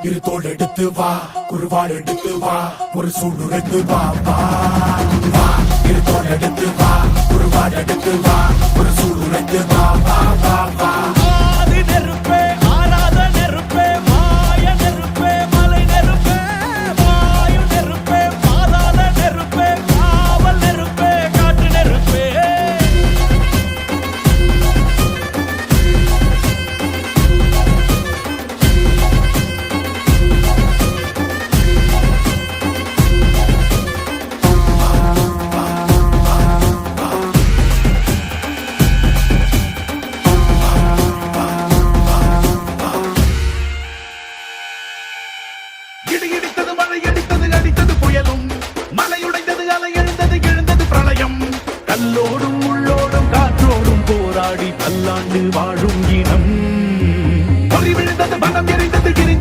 இரு தோள் எடுத்து வா குருவாள் எடுத்து வா ஒரு சூடுரைத்து வா வா வா இரு தோள் எடுத்து வா குருவாள் எடுத்து வா ஒரு சூடுரைத்து வா வா வா வா ஆதி நெருப்பே ஆராத நெருப்பே மாய நெருப்பே மலை நெருப்பே வாயு நெருப்பே பாதாள நெருப்பே காவல் நெருப்பே காற்று நெருப்பே இடி இடித்தது மழை அடித்தது அடித்தது புயலும் மலையுடைந்தது அலை எழுந்தது எழுந்தது பிரளயம் கல்லோடும் உள்ளோடும் காற்றோடும் போராடி பல்லாண்டு வாழும் இனம் பொறி விழுந்தது மனம் எரிந்தது கிரிந்தது